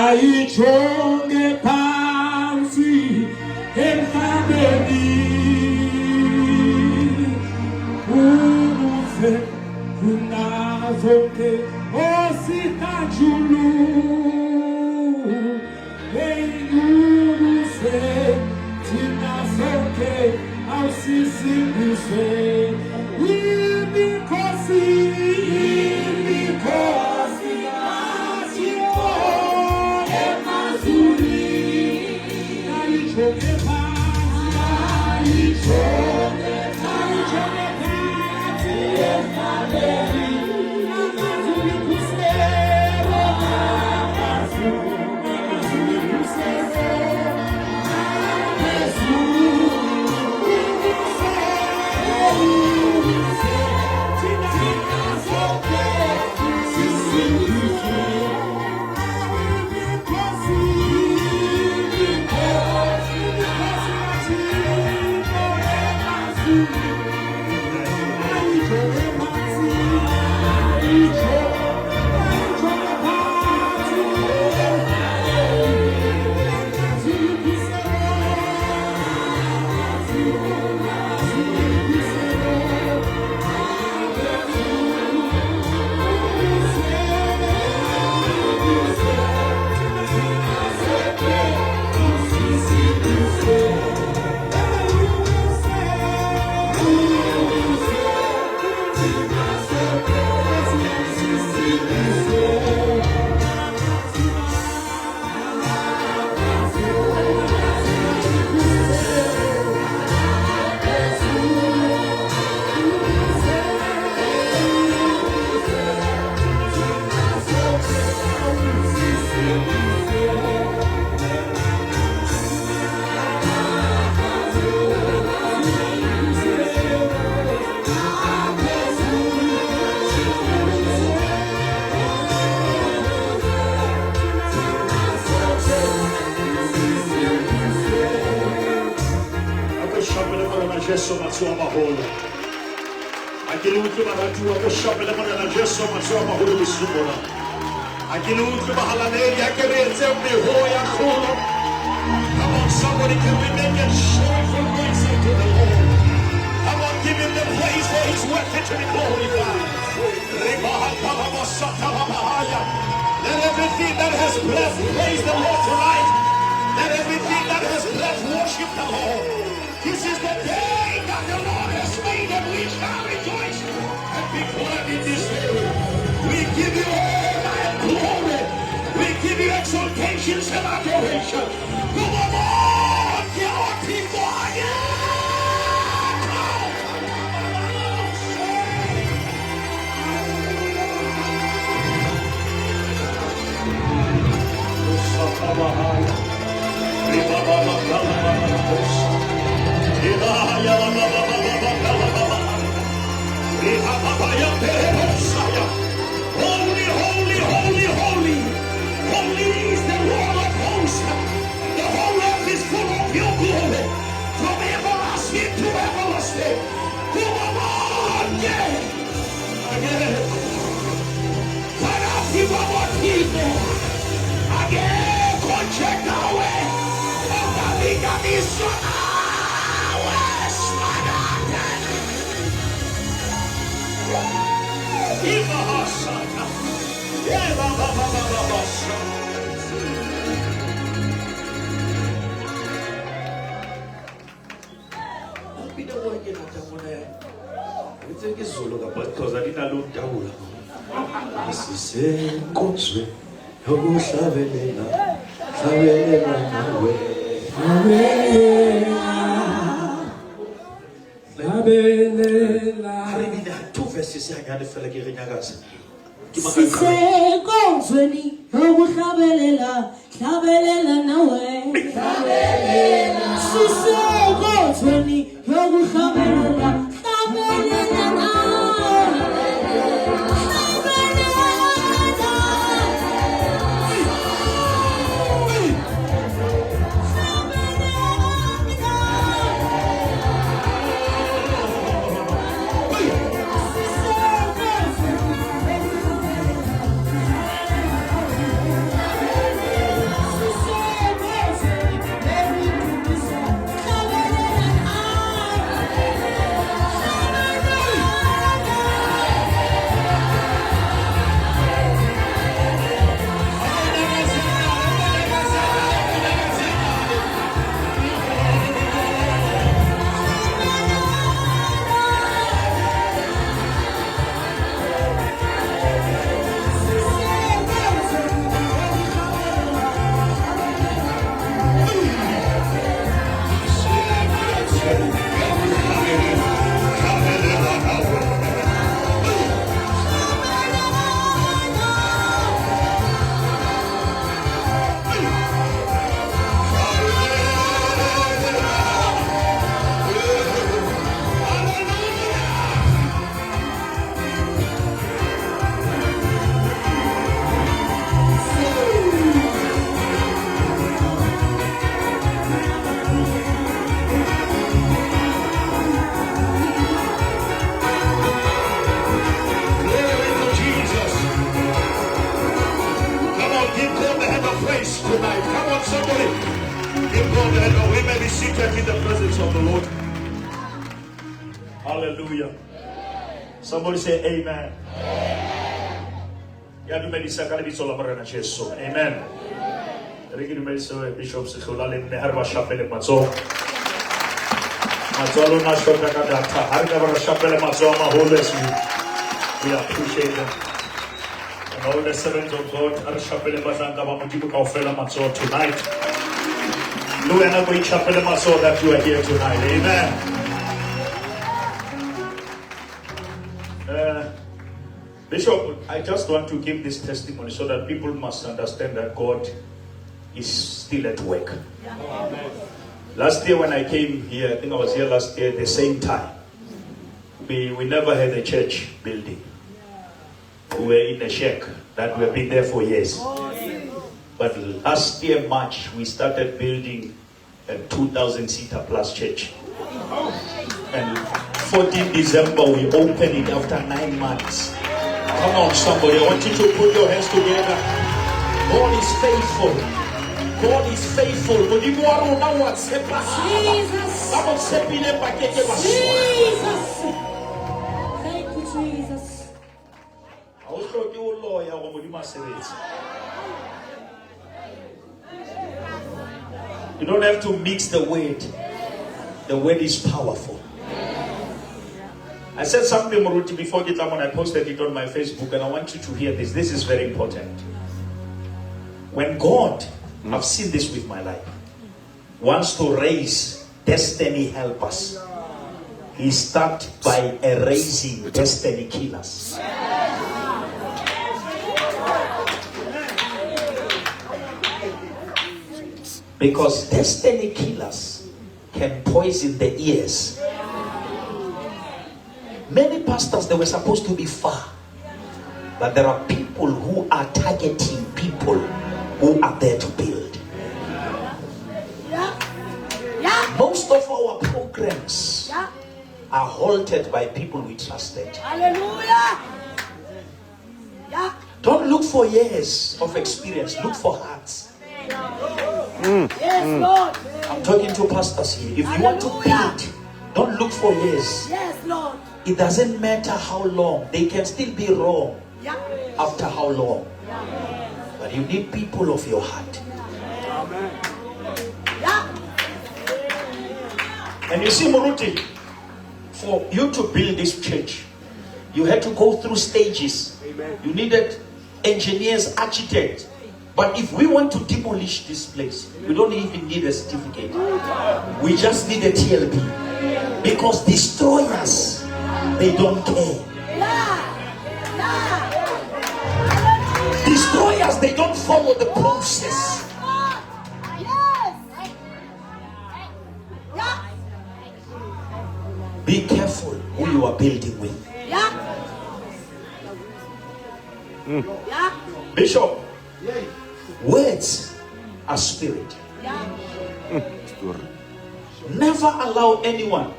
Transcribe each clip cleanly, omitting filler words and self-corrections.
ayichonge phansi emhlabeni ubuze kunazonke osihajulu eyubuze thina sonke awusisindise imikhosi Gesù ma sua maholo. Aquele último na tua puxa pela manhã Gesù ma sua maholo di subora. Aquele último bahala nele aquele seu mehoia fulo. Come on, somebody can we make a joyful noise to the Lord. Come on, give him the praise for his work to be glorified. Let everything that has breath praise the Lord tonight. Let everything that has breath worship the Lord. This is the day that the Lord has made, and we shall rejoice and be glad in this day. We give you honor and glory. We give you exaltations and adoration. Come on, get our people again. Holy, holy, holy, holy. Holy is the Lord of hosts. The whole earth is full of your glory. From everlasting to everlasting. Come on, again. Again. Para more people. Again, contract our way. Two verses I had to feel like Give God the hand of praise tonight. Come on, somebody. Give God the hand of. We may be seated in the presence of the Lord. Hallelujah. Somebody say amen. Ya dumedisa ka lebitso la Morena Jesu. Amen. Re ke dumedisa Bishop Sekgola le nne ha re ba shapele matsoho. Matsoho a lona a shota ka data. Ha re ka ba re shapele matsoho a maholo as we appreciate them. And all the servants of God a re shapele batlanka ba Modimo kaofela matsoho tonight. Le wena go itshapele matsoho that you are here tonight. Amen. Bishop, I just want to give this testimony so that people must understand that God is still at work. Amen. Last year when I came here, I think I was here last year at the same time. We never had a church building. We were in a shack that we have been there for years. But last year March, we started building a 2,000-seater plus church. And 14 December, we opened it after 9 months. Come on, somebody. I want you to put your hands together. God is faithful. God is faithful. Jesus. Jesus. Thank you, Jesus. You don't have to mix the word. The word is powerful. I said something, Moruti, before Gitamon. I posted it on my Facebook, and I want you to hear this. This is very important. When God, I've seen this with my life, wants to raise destiny helpers, He starts by erasing destiny killers. Because destiny killers can poison the ears. Many pastors, they were supposed to be far, but there are people who are targeting people who are there to build. Most of our programs are halted by people we trusted. Hallelujah. Don't look for years of experience, look for hearts. Yes, Lord. I'm talking to pastors here. If you want to build, don't look for years. Yes, Lord. It doesn't matter how long. They can still be wrong after how long. But you need people of your heart. And you see, Moruti, for you to build this church, you had to go through stages. You needed engineers, architects. But if we want to demolish this place, we don't even need a certificate. We just need a TLB. Because destroyers, they don't care. Destroyers, they don't follow the process. Be careful who you are building with. Bishop, words are spirit. Never allow anyone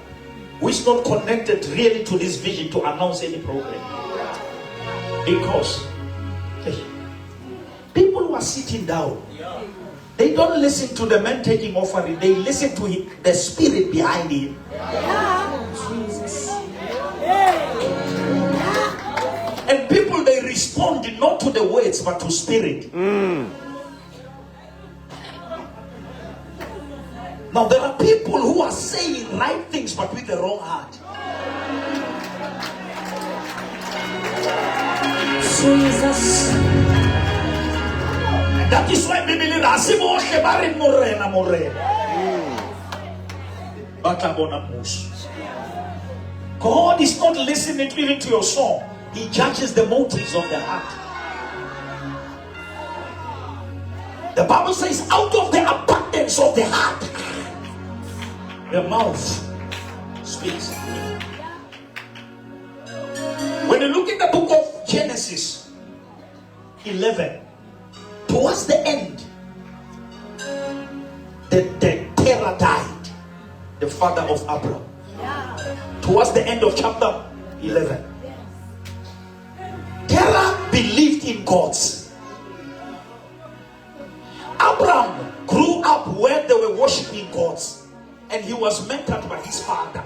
who is not connected really to this vision to announce any program. Because people who are sitting down, they don't listen to the man taking offering, they listen to him, the spirit behind him. Jesus. And people, they respond not to the words but to spirit. Now there are people who are saying right things but with the wrong heart. Jesus. And that is why we believe God is not listening even to your song. He judges the motives of the heart. The Bible says, out of the abundance of the heart, the mouth speaks. When you look in the book of Genesis 11, towards the end, the Terah died, the father of Abraham. Towards the end of chapter 11, Terah believed in gods. Abraham grew up where they were worshiping gods, and he was mentored by his father.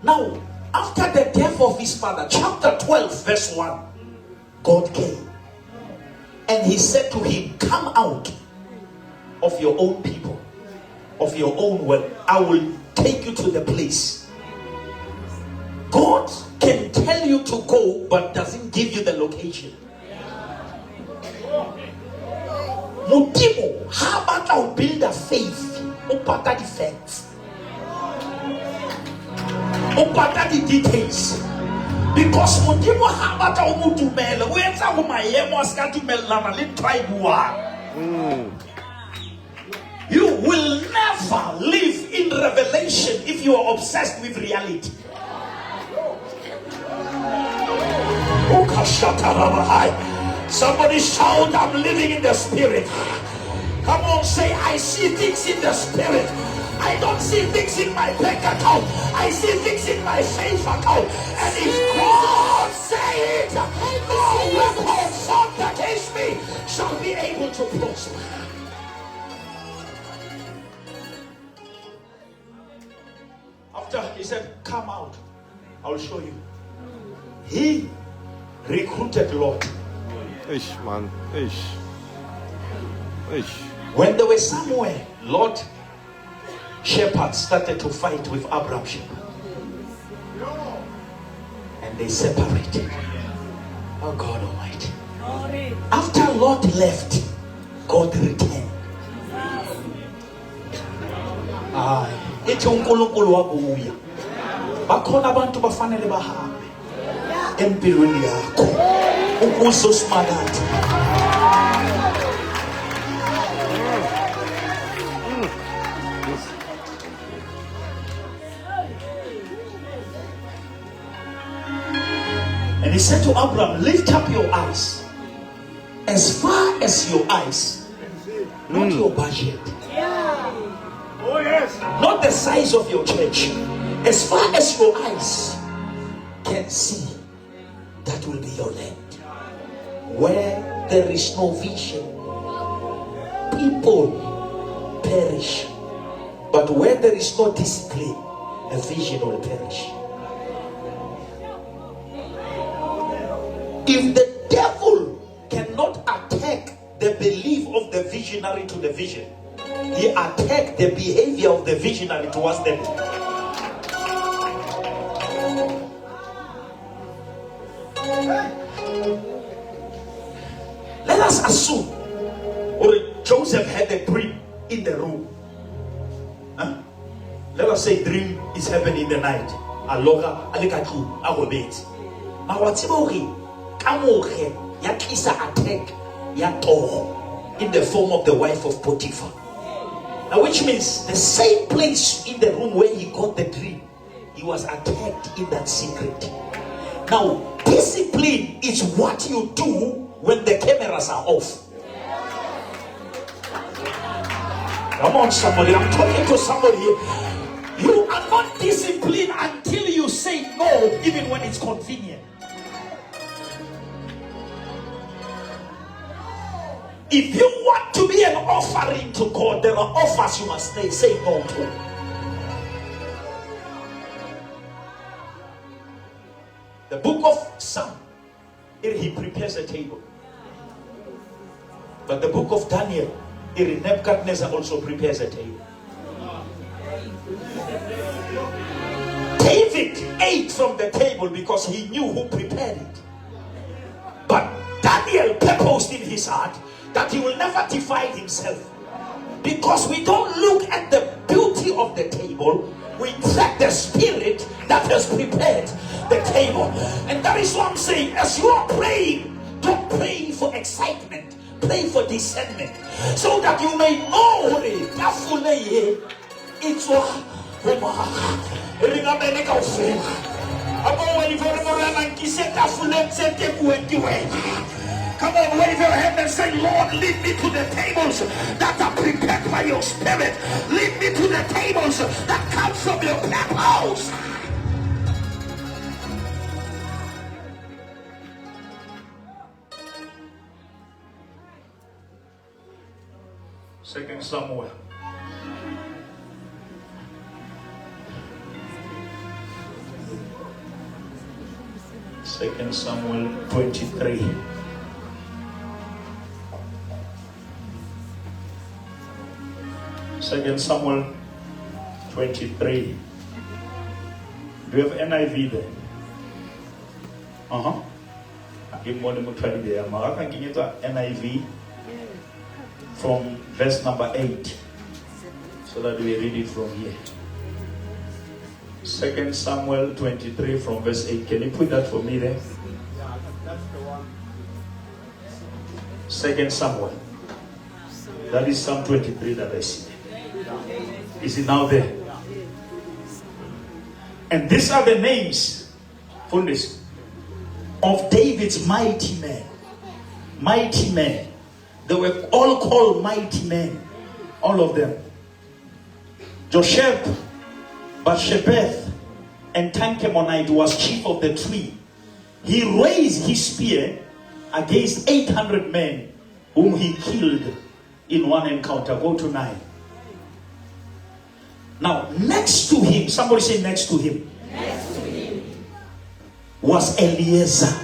Now, after the death of his father, chapter 12, verse 1, God came and he said to him, come out of your own people, of your own world. I will take you to the place. God can tell you to go, but doesn't give you the location. Modimo, how about I build a faith? Upata the facts. Upata the details. Because Modimo, how about I mutumela? Where's our my yemoska to melana? Let try You will never live in revelation if you are obsessed with reality. Somebody shout, I'm living in the spirit. Come on, say, I see things in the spirit. I don't see things in my bank account. I see things in my faith account. And if God say it, no weapon formed against me shall be able to prosper. After he said, come out, I'll show you. He recruited Lot. When they were somewhere, Lot shepherds started to fight with Abraham shepherd. And they separated. Oh God Almighty. After Lot left, God returned. Ithi uNkulunkulu wabuya. Bakhona abantu bafanele bahambe empilweni yakho ukuze usimakade. And he said to Abraham, lift up your eyes as far as your eyes, not your budget. Oh yes. Not the size of your church. As far as your eyes can see, that will be your land. Where there is no vision, people perish. But where there is no discipline, a vision will perish. If the devil cannot attack the belief of the visionary to the vision, he attacked the behavior of the visionary towards them. Let us assume, or Joseph had a dream in the room. Let us say dream is happening in the night. Aloga alikatu agobet. Now what's about kamoge yakisa attack yato in the form of the wife of Potiphar. Now, which means the same place in the room where he got the dream, he was attacked in that secret. Now, discipline is what you do when the cameras are off. Come on, somebody, I'm talking to somebody here. You are not disciplined until you say no, even when it's convenient. If you want to be an offering to God, there are offers you must say no to. The book of Psalm, he prepares a table. But the book of Daniel, Nebuchadnezzar also prepares a table. David ate from the table because he knew who prepared it. But Daniel purposed in his heart that he will never divide himself, because we don't look at the beauty of the table, we check the spirit that has prepared the table. And that is what I'm saying. As you are praying, don't pray for excitement, pray for discernment, so that you may know it's come on, wave your hand and say, Lord, lead me to the tables that are prepared by your spirit. Lead me to the tables that come from your purpose. Second Samuel. Second Samuel 23. Second Samuel 23. Do you have NIV there? Give more than I can give you the NIV from verse number 8, so that we read it from here. Second Samuel 23 from verse 8. Can you put that for me there? Yeah, that's the one. Second Samuel. That is Psalm 23 that I see. Is it now there? And these are the names, Fundis, of David's mighty men. Mighty men. They were all called mighty men. All of them. Josheb, Bathshebeth, and Tanchemonite was chief of the tree. He raised his spear against 800 men whom he killed in one encounter. Go to 9. Now, next to him, somebody say next to him. Next to him was Eliezer,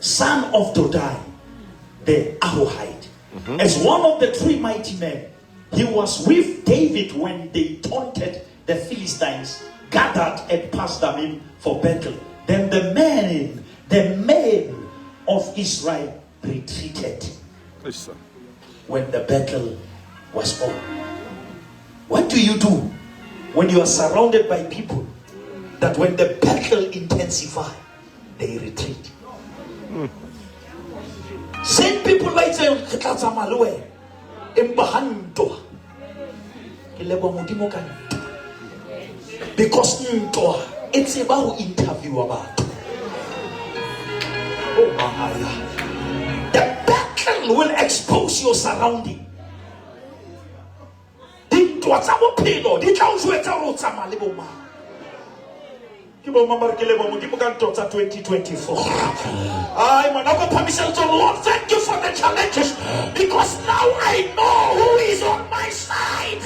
son of Dodai, the Ahohite. As one of the 3 mighty men. He was with David when they taunted the Philistines, gathered at Pasdamim for battle. Then the men of Israel retreated when the battle was over. What do you do when you are surrounded by people that when the battle intensifies, they retreat? Same people like say, because it's about interview about. Oh my God. The battle will expose your surrounding. What's our pillow? The council at our Samaliboma. Give a mama can talk 2024. I'm an permission to Lord. Thank you for the challenges because now I know who is on my side.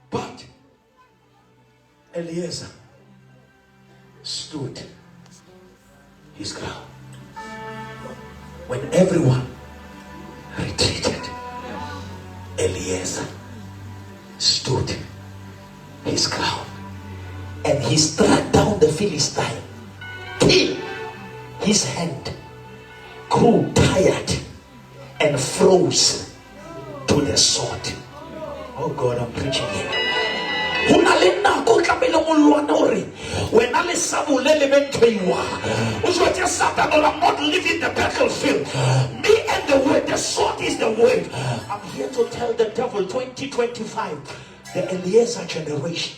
But Eliezer stood his ground when everyone retreated. Eliezer stood his ground and he struck down the Philistine till his hand grew tired and froze to the sword. Oh God, I'm preaching here. When I I'm not leaving the battlefield. Me and the word, the sword is the word. I'm here to tell the devil 2025, the Eliezer generation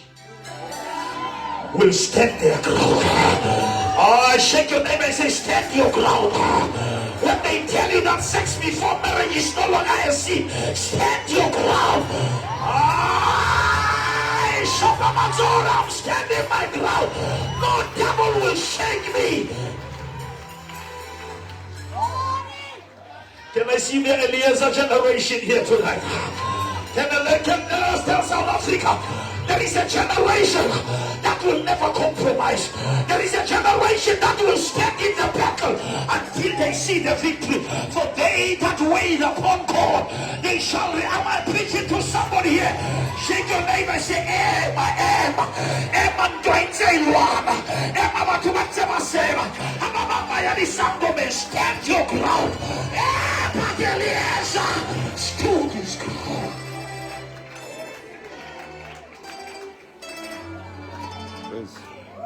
will stand their ground. Shake your neighbor and say, stand your ground. When they tell you that sex before marriage is no longer a sin, stand your ground. I'm standing my ground. No devil will shake me. Can I see the Eliezer generation here tonight? Can I tell South Africa? There is a generation that will never compromise. There is a generation that will stand in the battle until they see the victory. For they that wait upon God, they shall. Am I preaching to somebody here? Shake your neighbor and say, Emma, I'm going to say, Emma, to my Semasema. Stand your ground. Emma, Eliezer, stood his ground.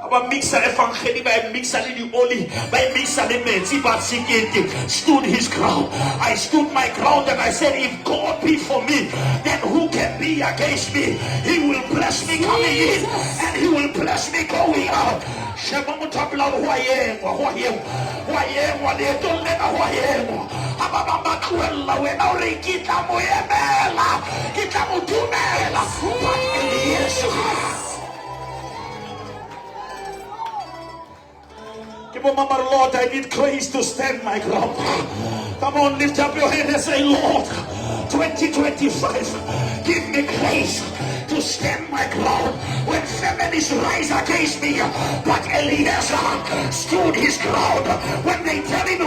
By mixer evangelie by mixer the only by mixer the menzi but stood his ground. I stood my ground and I said, if God be for me, then who can be against me? He will bless me coming in and he will bless me going out. Lord, I need grace to stand my ground. Come on, lift up your hand and say, Lord, 2025, give me grace to stand my ground when feminists rise against me. But Eliezer stood his ground when they tell him,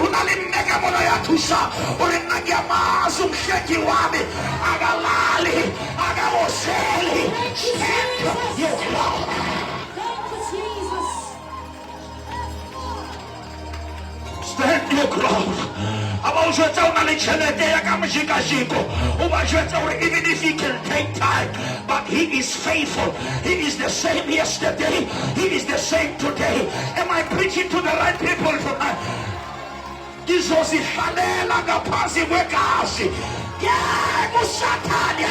stand your ground. Stand your ground. Even if he can take time, but he is faithful. He is the same yesterday. He is the same today. Am I preaching to the right people tonight? Ngizozidlalela ngaphansi kwegazi. Yeah, uSathane.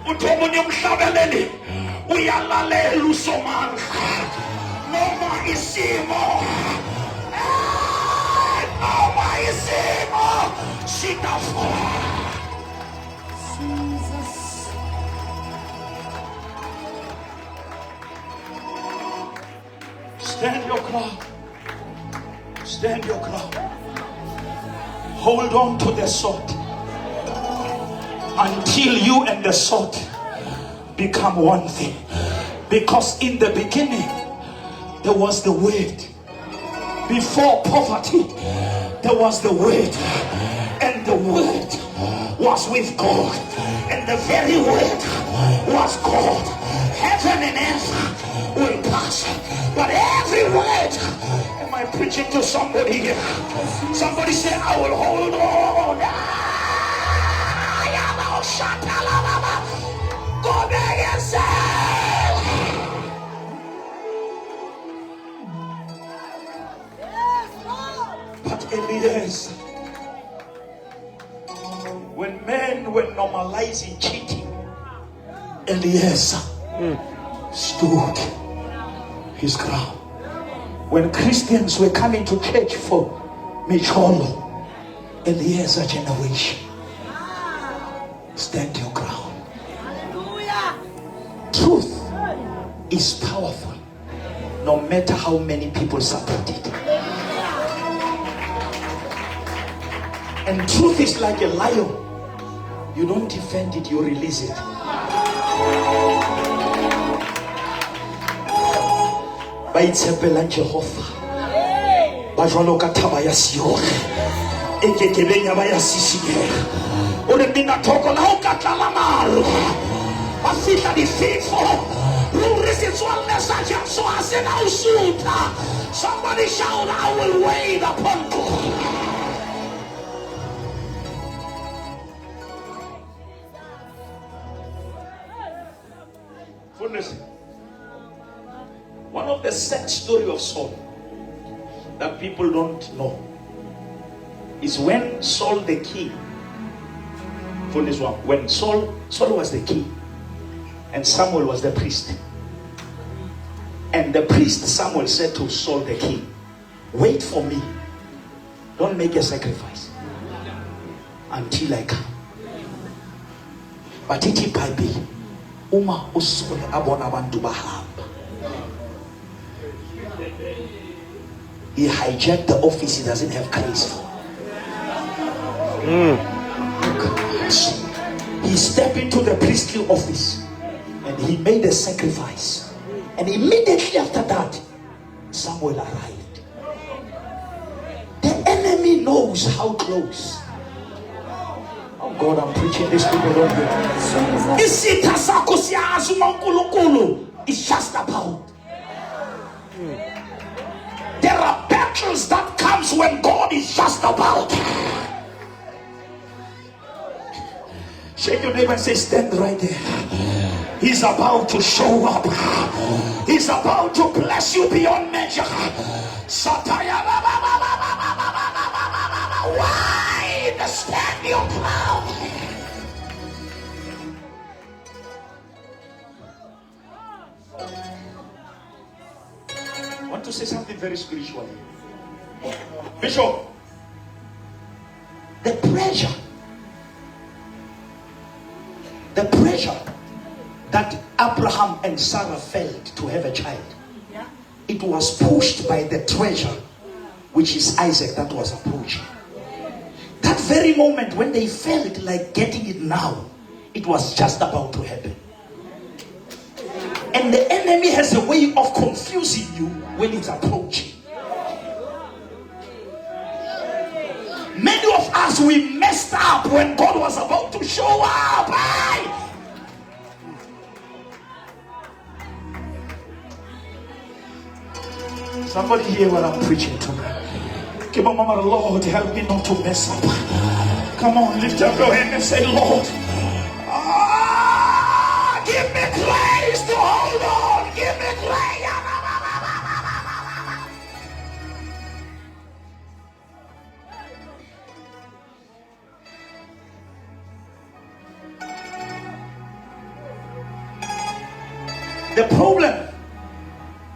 Utomunye umhlabeleli uyalalela uSomandla noma isimo. Noma isimo singafuna. Jesus. Stand your ground. Stand your ground. Hold on to the sword until you and the sword become one thing. Because in the beginning there was the word. Before poverty there was the word, and the word was with God, and the very word was God. Heaven and earth will pass, but every word. Am I preaching to somebody here? Somebody say, I will hold on. Go back and say, but Eliezer, when men were normalizing cheating, Eliezer stood his ground. When Christians were coming to church for Micholo, Eliezer generation, stand your ground. Truth is powerful, no matter how many people support it. And truth is like a lion. You don't defend it, you release it. Baitshepela Jehova ba jwalo ka thaba ya Sion e kekebeng ya ba ya sisinyega. O re thoko la o ka tlala maru ba fihla difefo ruri se tswalle sa Jesu a se na o suta. Somebody shout, I will wait upon God. One of the sad story of Saul that people don't know is when Saul the king, for this one, when Saul was the king and Samuel was the priest, and the priest Samuel said to Saul the king, wait for me, don't make a sacrifice until I come. But iti Bible uma usole abona abantu bahamba. He hijacked the office he doesn't have grace for. He stepped into the priestly office and he made a sacrifice. And immediately after that, Samuel arrived. The enemy knows how close. Oh God, I'm preaching this to the Lord. It's just about. There are battles that comes when God is just about. Shake your neighbor and say, stand right there. He's about to show up. He's about to bless you beyond measure. Sataya. Why stand your ground? I want to say something very spiritual. Bishop, the pressure that Abraham and Sarah failed to have a child, it was pushed by the treasure, which is Isaac, that was approaching. That very moment when they felt like getting it now, it was just about to happen. And the enemy has a way of confusing you when it's approaching. Many of us, we messed up when God was about to show up. Hey! Somebody hear what I'm preaching tonight? Come on, Mama, Lord, help me not to mess up. Come on, lift up your hand and say, Lord, give me grace to hold on. Give me grace. The problem,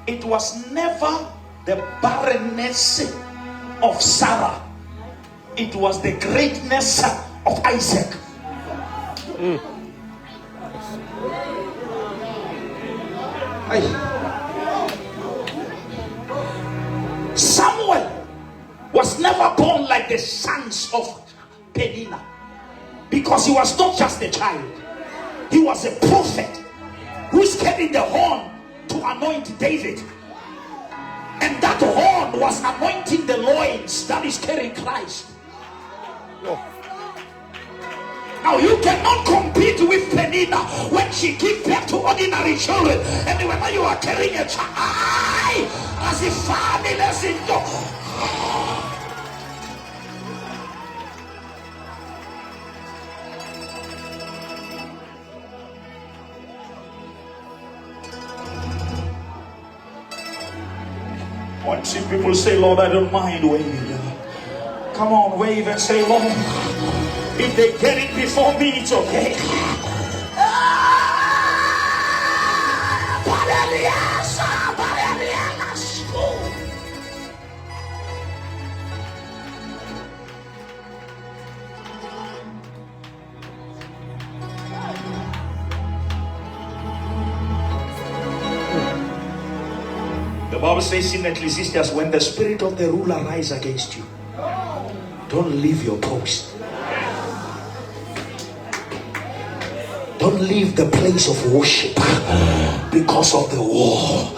it was never the barrenness of Sarah. It was the greatness of Isaac. Samuel was never born like the sons of Peninnah, because he was not just a child, he was a prophet who's carrying the horn to anoint David, and that horn was anointing the loins that is carrying Christ. Now you cannot compete with Peninnah when she gives birth to ordinary children, and whenever you are carrying a child, as if family in your. Once see people say, Lord, I don't mind waving. Come on, wave and say, Lord, if they get it before me, it's okay. The Bible says in Ecclesiastes, when the spirit of the ruler rise against you, don't leave your post. Don't leave the place of worship because of the war.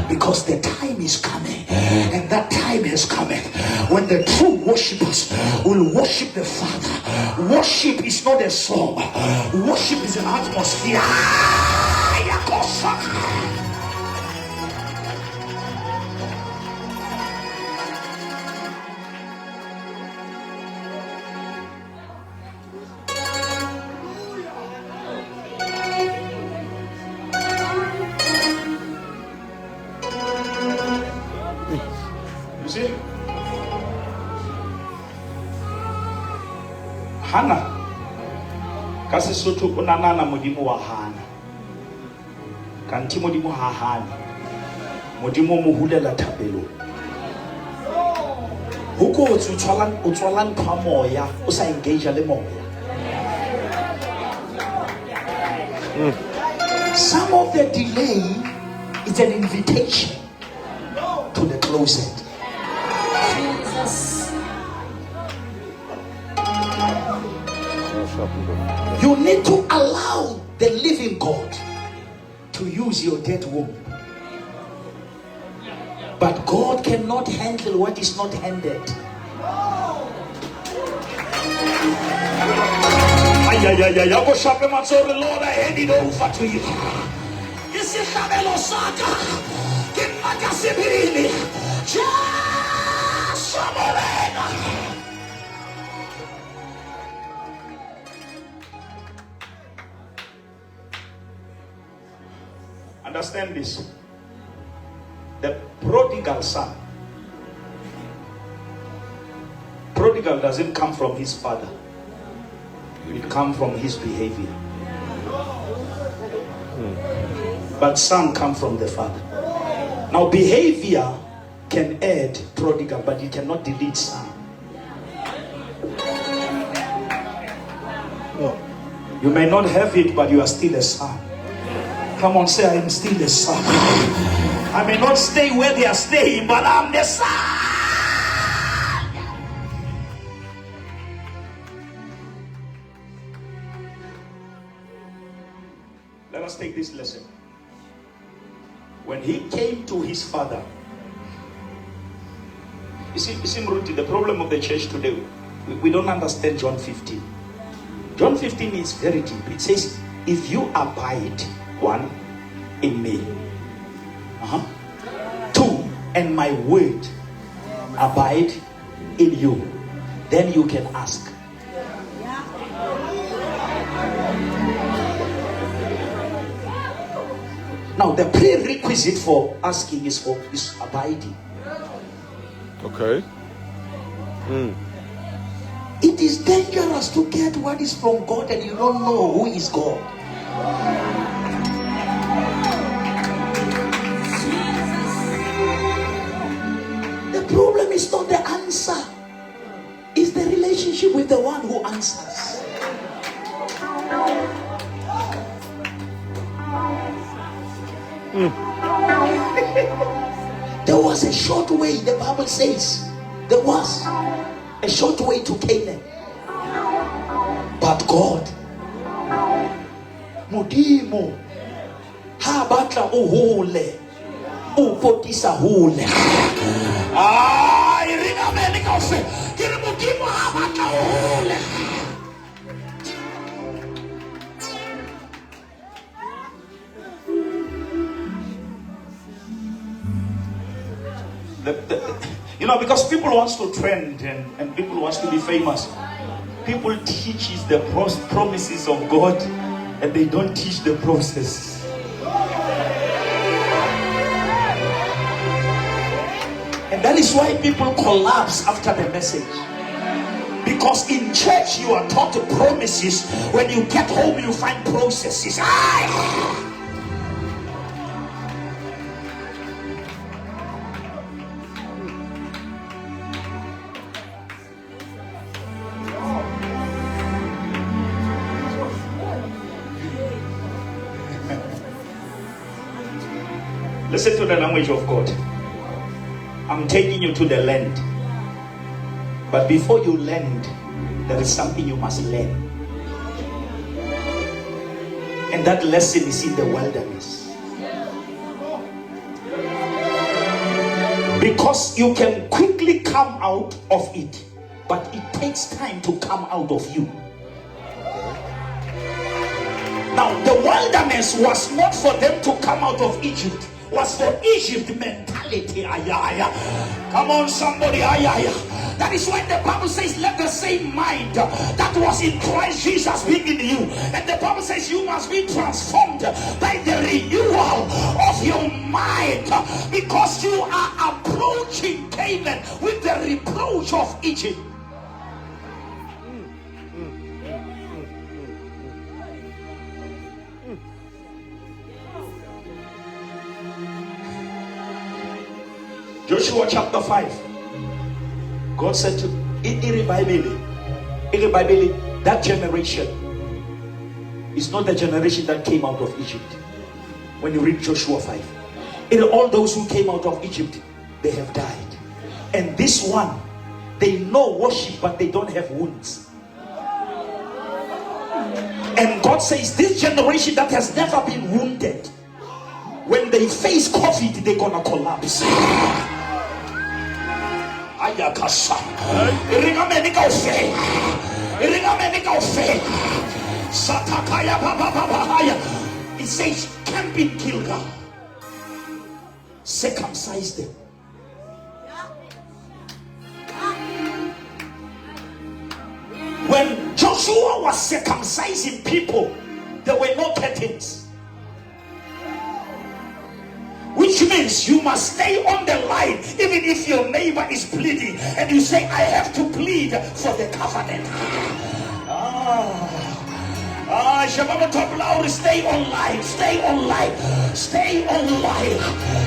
Because the time is coming, and that time is coming when the true worshippers will worship the Father. Worship is not a song. Worship is an atmosphere. Hana kasi soto unanana modimo wa Hana kanti modimo ha Hana modimo mo hulela thapelo huko o tswalang kwa moya o sa engage le moya. Some of the delay is an invitation to the closet. You need to allow the living God to use your dead womb. But God cannot handle what is not handled. Lord, I hand it over to you. Understand this. The prodigal son. Prodigal doesn't come from his father. It comes from his behavior. But son comes from the father. Now behavior can add prodigal, but it cannot delete son. You may not have it, but you are still a son. Come on, say, I am still the son. I may not stay where they are staying, but I'm the son. Let us take this lesson. When he came to his father, you see, Mruti, the problem of the church today, we don't understand John 15. John 15 is very deep. It says, if you abide, 1, in me. 2, and my word abide in you. Then you can ask. Now, the prerequisite for asking is abiding. Okay. It is dangerous to get what is from God and you don't know who is God. The problem is not the answer, it's the relationship with the one who answers. There was a short way, the Bible says. There was a short way to Canaan. But God, Mudimo, Habata uhule, upotisa hule. Irina Menikose, Kirimudimo Habata uhule. You know, because people wants to trend and people wants to be famous. People teaches the promises of God and they don't teach the process. And that is why people collapse after the message. Because in church you are taught promises. When you get home you find processes. Listen to the language of God. I'm taking you to the land. But before you land, there is something you must learn. And that lesson is in the wilderness. Because you can quickly come out of it, but it takes time to come out of you. Now, the wilderness was not for them to come out of Egypt. Was for Egypt mentality. Come on, somebody. That is why the Bible says, let the same mind that was in Christ Jesus be in you. And the Bible says you must be transformed by the renewal of your mind, because you are approaching Canaan with the reproach of Egypt. Joshua chapter 5. God said to that generation is not the generation that came out of Egypt. When you read Joshua 5, all those who came out of Egypt, they have died. And this one, they know worship, but they don't have wounds. And God says, this generation that has never been wounded, when they face COVID, they're gonna collapse. Ayakasa. Satakaya Baba. It says, camp in Gilgal. Circumcise them. When Joshua was circumcising people, there were no curtains. Which means you must stay on the line even if your neighbor is bleeding and you say, I have to plead for the covenant. Shabbat top loud, stay online, stay online, stay online.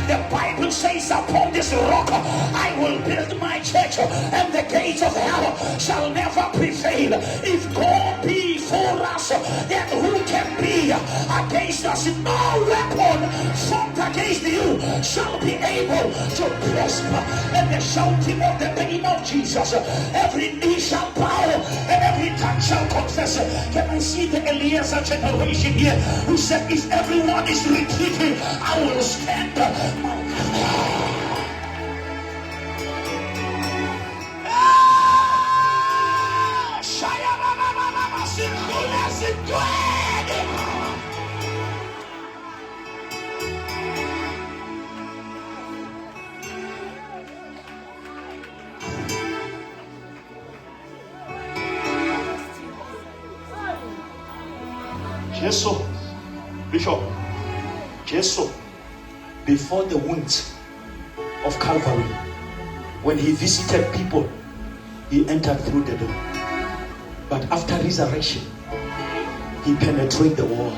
The Bible says, upon this rock I will build my church, and the gates of hell shall never prevail. If God be for us, then who can be against us? No weapon formed against you shall be able to prosper. And the shouting of the name of Jesus, every knee shall bow and every tongue shall confess. Can I see the Eliezer generation here who said, if everyone is retreating, I will stand. Jesus, Bishop, Jesus, before the wounds of Calvary, when he visited people, he entered through the door. But after resurrection, he penetrated the wall.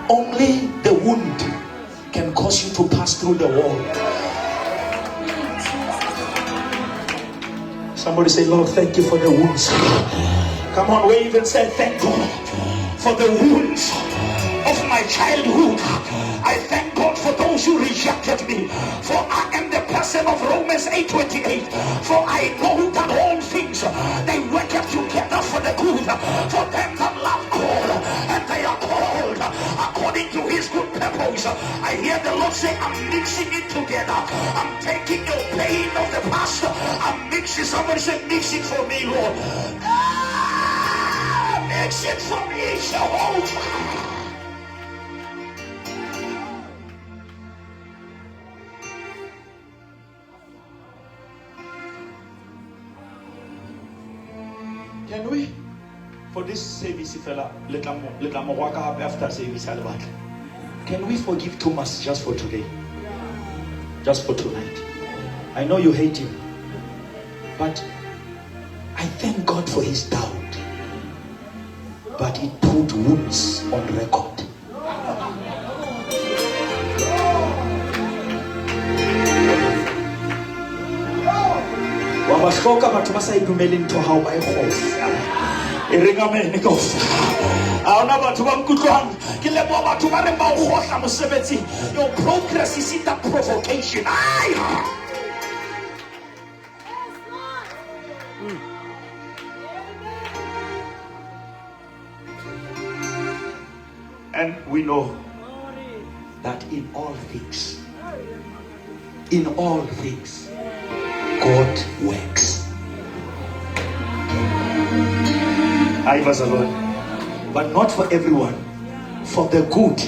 Only the wound can cause you to pass through the wall. Somebody say, Lord, thank you for the wounds. Come on, wave and say, thank God for the wounds of my childhood. I thank God for those who rejected me. For I am the person of Romans 8:28. For I know that all things, they work together for the good, for them that love God, and they are called according to his good purpose. I hear the Lord say, I'm mixing it together. I'm taking your pain of the past. I'm mixing. Somebody say, mix it for me, Lord. Mix it for me, Jehovah. Can we, for this service, fella, after service, can we forgive Thomas just for today? Just for tonight? I know you hate him, but I thank God for his doubt. But it put wounds on record. Wabashoka matumasa idumeli nto hao ba ekhosi. Iringameni nkosi. Awuna bathu bamkutlwana kile bo bathu ba re ba o gohla mosebetsi. Your progress is in that provocation. And we know that in all things, God works. I was alone, but not for everyone, for the good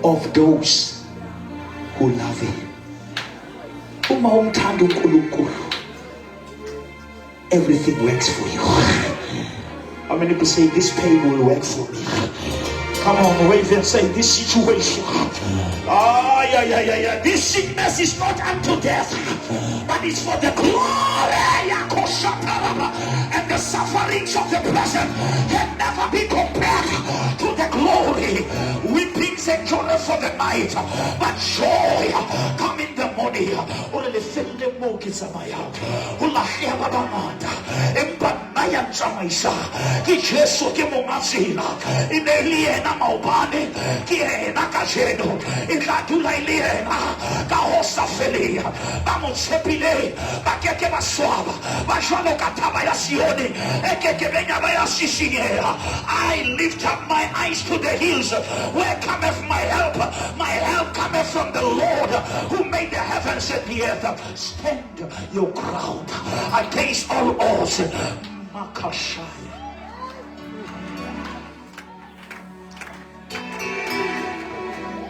of those who love him. Everything works for you. How many people say this pain will work for me? Come on, wave and say, this situation, this sickness is not unto death, but it's for the glory. And the sufferings of the present can never be compared to the glory. Weepings endure for the night, but joy come in the morning. Maubane kiena kajeno ikatula iliena kaosa feli bamusepile bakeke baswaba bajwalo kataba ya sioni ekeke benyaba ya sisinyera. I lift up my eyes to the hills, where cometh my help? My help cometh from the Lord who made the heavens and the earth. Stand your ground against all odds. Makashaya.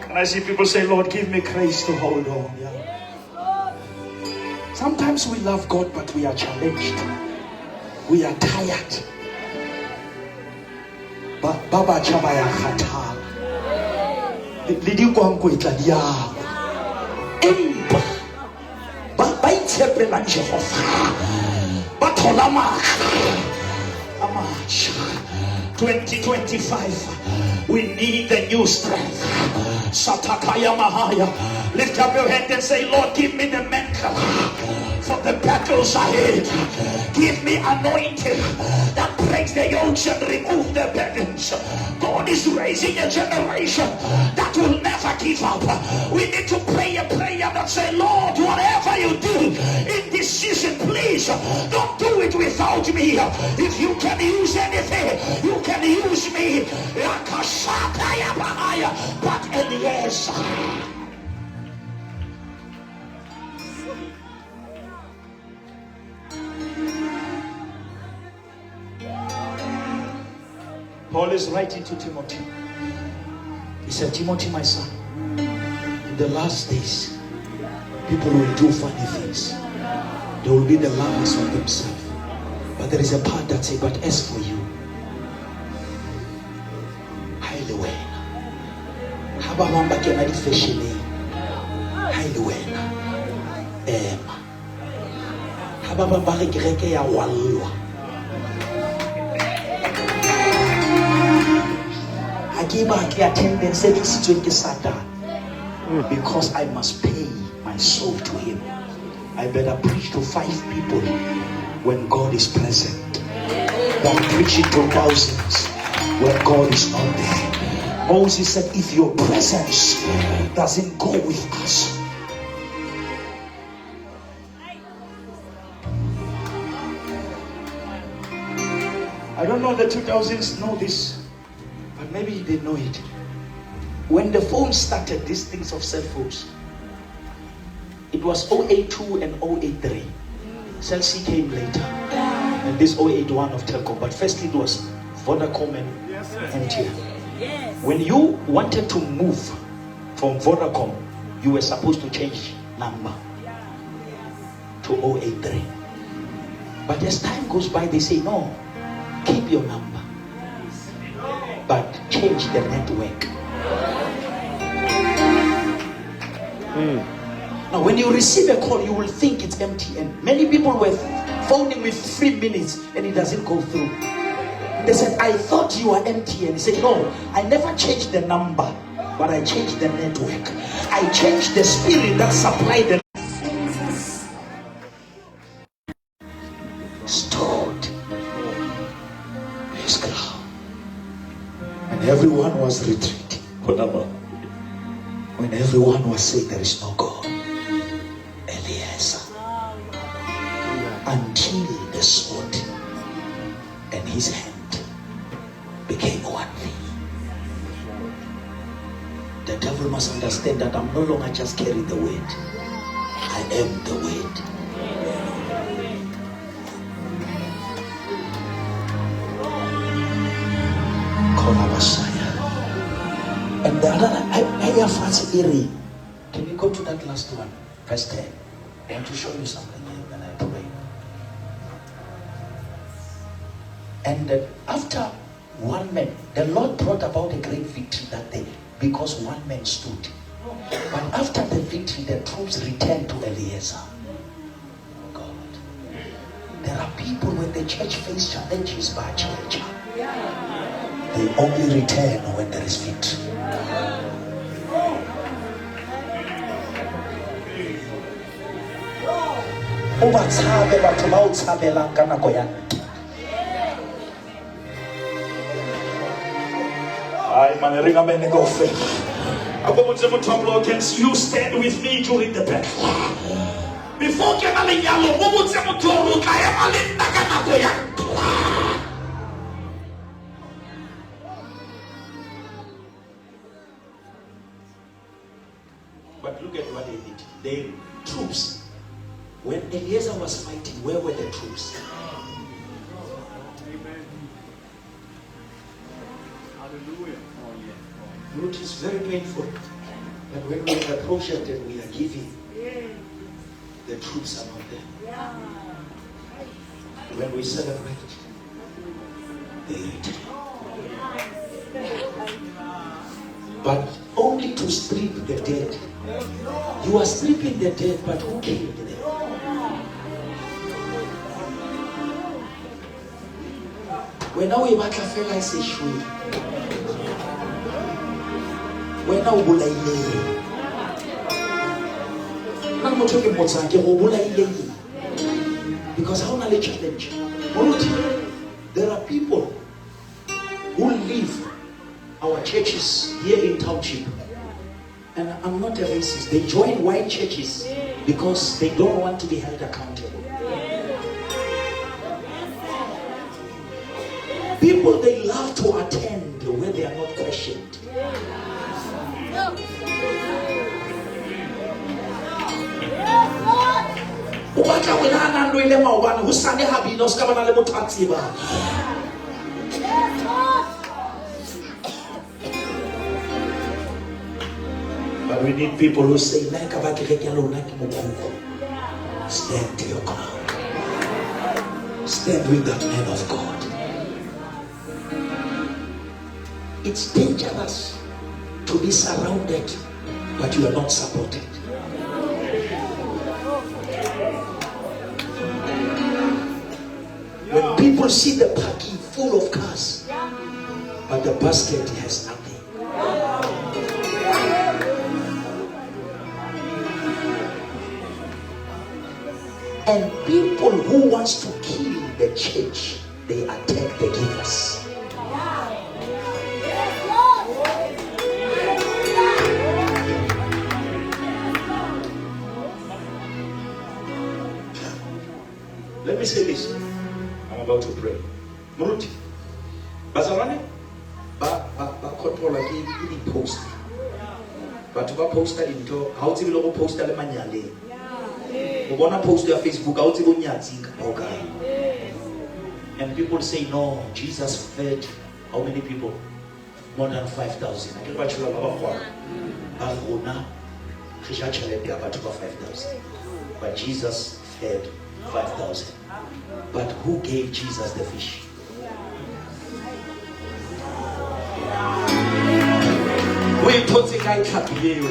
And I see people say, Lord, give me grace to hold on. Yeah. Sometimes we love God, but we are challenged. We are tired. Baba Chabaya Khata. Lidi Kwangu Italia. Emba. Baba Itepe la Jehovah. Batolama. much. 2025, we need the new strength. Satakaya Mahaya. Lift up your hand and say, Lord, give me the mental for the battles ahead. Give me anointing that breaks the yokes and remove the burdens. God is raising a generation that will never give up. We need to pray a prayer that say, Lord, whatever you do in this season, please don't do it without me. If you can use anything, you can use me. But Eliezer, Paul is writing to Timothy. He said, Timothy, my son, in the last days, people will do funny things. They will be the lovers of themselves. But there is a part that says, but as for you, highly well. Hababamba kenadi feshini. Highly well. Hababamba regreke ya walwa. Because I must pay my soul to him. I better preach to 5 people when God is present than preaching to thousands when God is not there. Moses said, if your presence doesn't go with us, I don't know the 2000s know this, but maybe they know it. When the phone started, these things of cell phones, it was 082 and 083. Cell C came later, and this 081 of Telkom. But first it was Vodacom and MTN. Yes. When you wanted to move from Vodacom, you were supposed to change number to 083. But as time goes by, they say, no, keep your number, but change the network. Now, when you receive a call, you will think it's MTN. Many people were phoning with 3 minutes and it doesn't go through. They said, I thought you were MTN. He said, no, I never changed the number, but I changed the network. I changed the spirit that supplied the stored his ground. And everyone was retreating. When everyone was saying there is no God, Eliezer, until the sword and his hand became one thing. The devil must understand that I'm no longer just carrying the weight. I am the weight. And the other, can you go to that last one? Verse 10. I want to show you something here when I pray. And after one man, the Lord brought about a great victory that day because one man stood. But after the victory, the troops returned to Eliezer. Oh God. There are people when the church faces challenges by church, they only return when there is victory. Ubatsabe batho ba o tshabelang ka nako ya ay mane ringa mene go fe abo motse motho wa block, can you stand with me during the battle before ke na le nyalo bo motse motho o ka ya male nna ka nako ya. But look at what they did. The troops, when Eliezer was fighting, where were the troops? Amen. Hallelujah. Oh, yeah. It is very painful that when we approach it and we are giving, the troops are not there. When we celebrate, they retreat. But only to strip the dead. You are stripping the dead, but who killed them? Wena o e batla fela e se shwe. Wena o bolaile. Na motho ke motsa ke go bolaile. Because how na le challenge. There are people who leave our churches here in township. And I'm not a racist. They join white churches because they don't want to be held accountable. People, they love to attend where they are not questioned. But we need people who say, stand to your ground. Stand with that man of God. It's dangerous to be surrounded, but you are not supported. When people see the parking full of cars, but the basket has nothing. And people who wants to kill the church, they attack the givers. Let me say this. I'm about to pray. Muruti. Bazalwane ba controller ke post. Batho ba posta into ha o tsebe le go posta le manyale. O bona post ya Facebook ha o tsebe o nyatsi ka okay. And people say no, Jesus fed how many people? More than 5,000. I get what you are about. Agona Risha chelete ya batho ba 5,000. But Jesus fed 5,000. But who gave Jesus the fish? We told the guy Kapileo.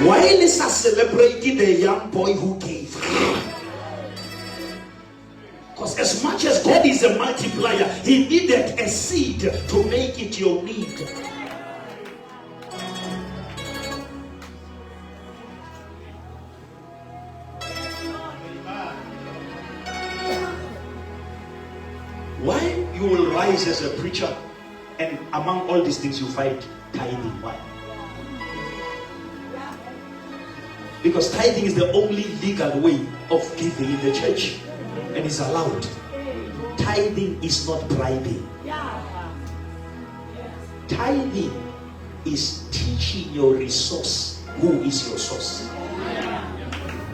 Why is us celebrating the young boy who gave? Because as much as God is a multiplier, he needed a seed to make it your need. Why you will rise as a preacher and among all these things you find tithing? Why? Because tithing is the only legal way of giving in the church and is allowed. Tithing is not bribing. Tithing is teaching your resource who is your source.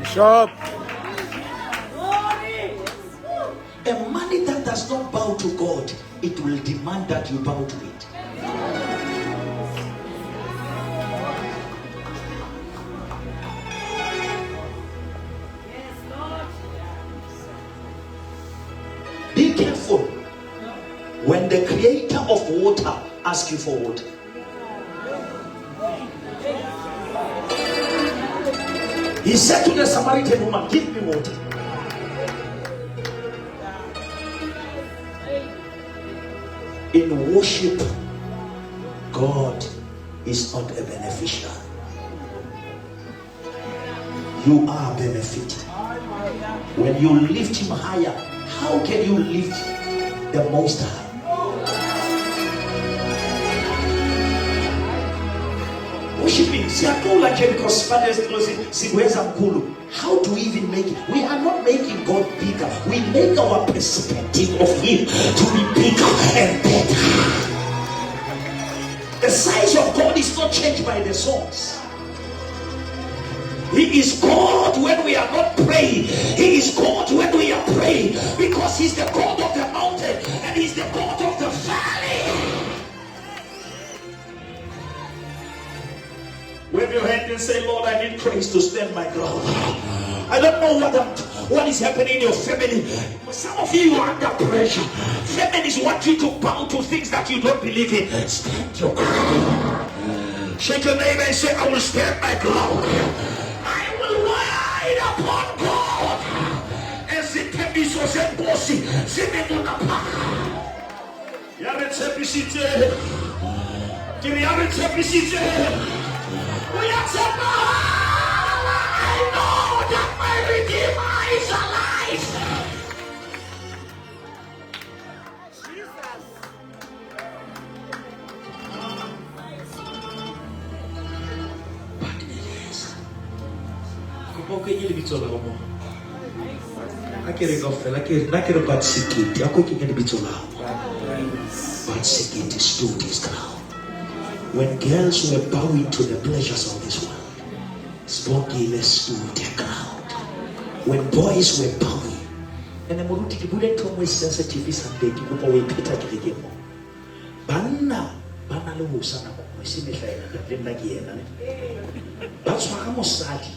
Bishop. A money that does not bow to God, it will demand that you bow to it. Be careful when the creator of water asks you for water. He said to the Samaritan woman, give me water. In worship, God is not a beneficiary. You are benefiting. When you lift him higher, how can you lift the Most High? Worshiping, how do we even make it? We are not making God bigger. We make our perspective of him to be bigger and better. The size of God is not changed by the songs. He is God when we are not praying. He is God when we are praying, because he's the God of the mountain and he's the God of the valley. Wave your hand and say, Lord, I need grace to stand my ground. I don't know what is happening in your family. Some of you are under pressure. Families want you to bow to things that you don't believe in. Stand your ground. Shake your neighbor and say, I will stand my ground. I will zenkosi zimenuna pha. Yaretshepisitse. Ke re yaretshepisitse. Uyatshepa. I know that my Redeemer is alive. Kenye lebitso la mo. A ke re go fela ke na ke re ba tsikiti a go kenye lebitso la. But tsikiti stood his ground. When girls were bowing to the pleasures of this world, Spokile stood their ground. When boys were bowing, and the moruti ke bule ntho mo sensitive Sunday ke go we pheta ke ke mo. Banna bana le ho sana mo se mehlaela le nna ke yena. Ba tshwara mosadi.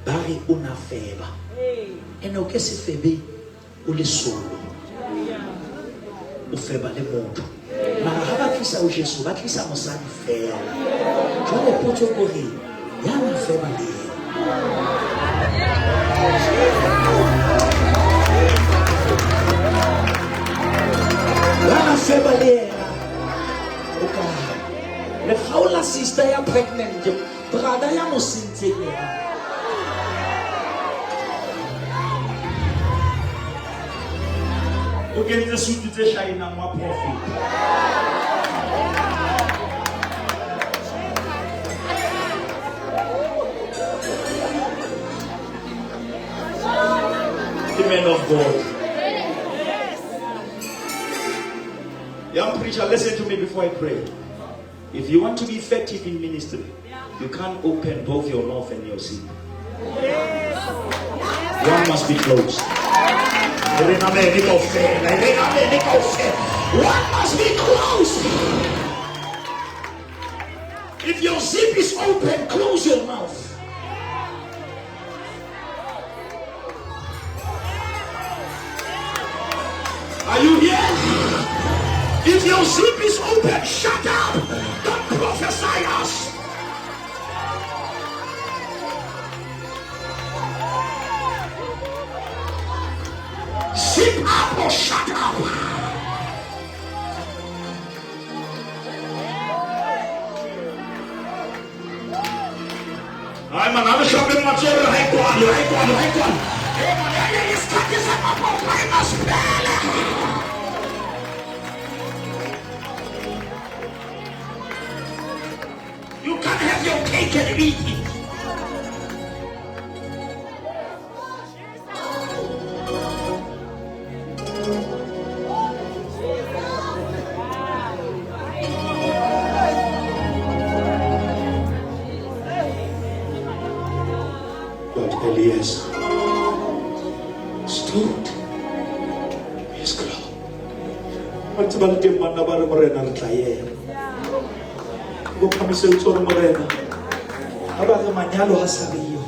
Bari una feba. Ene o ke se febe o le solo. O feba le motho. Mara ha ba tlisa o Jesu ba tlisa mosadi fela. Jwale potso ko re ya na feba le. Ya na feba le. Okay. Le khaula sister ya pregnant. Brother ya mo sintse. Okay, the suit is shining on my profit. The men of God. Young preacher, listen to me before I pray. If you want to be effective in ministry, you can't open both your mouth and your seat. One must be closed. One must be closed. If your zip is open, close your mouth. Are you here? If your zip is open, shut up. Don't prophesy us. Zip up or shut up. I'm another shopping material. Hey, go on. You can't have your cake and eat it. Elias stood his ground. At the time, man, nabar morena ntaye. Go kamise utoro morena. Abaga manyalo hasabiyo.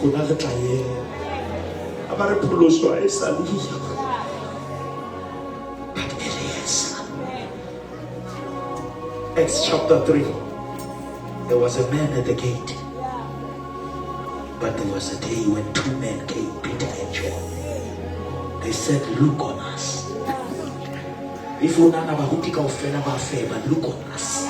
Kuna ntaye. Abare puloswa esaliyo. But Elias. Acts chapter 3. There was a man at the gate. But there was a day when two men came, Peter and John. They said, look on us. If you don't have a friend about faith, but look on us.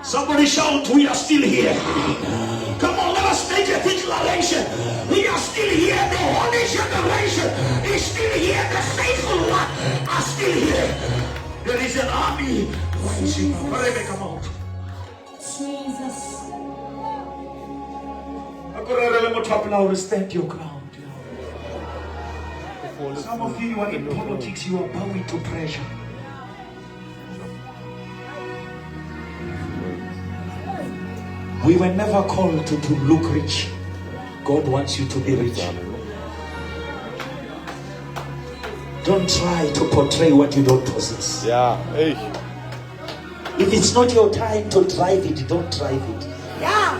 Somebody shout, we are still here. Come on, let us make a declaration. We are still here. The holy generation is still here. The faithful one are still here. There is an army rising. Come out. Jesus. Stand your ground. Some of you are in politics, you are bowing to pressure. We were never called to look rich. God wants you to be rich. Don't try to portray what you don't possess. Yeah, hey. If it's not your time to drive it, don't drive it. Yeah.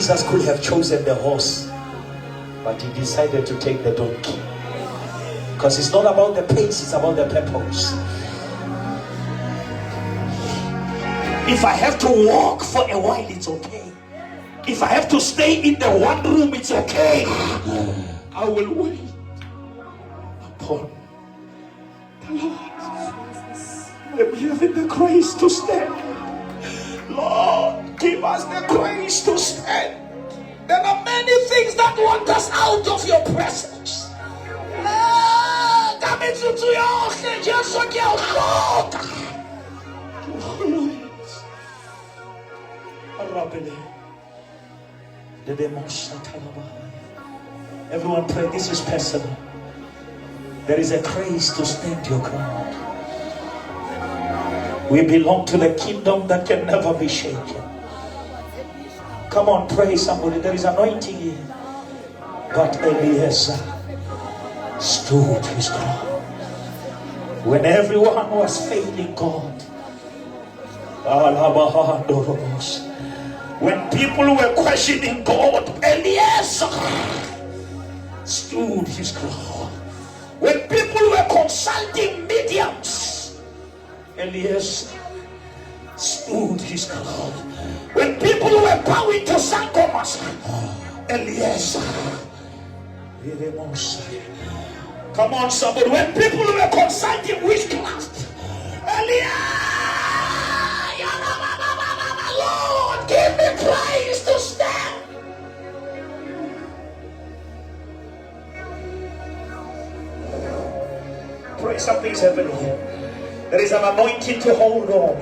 Jesus could have chosen the horse, but he decided to take the donkey. Because it's not about the pace, it's about the purpose. If I have to walk for a while, it's okay. If I have to stay in the one room, it's okay. I will wait upon the Lord. Let me have the grace to stand. Lord, give us the grace to stand. There are many things that want us out of your presence. Everyone pray, this is personal. There is a grace to stand your ground. We belong to the kingdom that can never be shaken. Come on, pray somebody. There is anointing here. But Eliezer stood his ground. When everyone was failing God, when people were questioning God, Eliezer stood his ground. When people were consulting mediums, Eliezer stood his ground. When people were bowing to Sangomas, Eliezer. Come on, somebody. When people were consulting witchcraft, Lord, give me grace to stand. Pray, something's happening here. There is an anointing to hold on.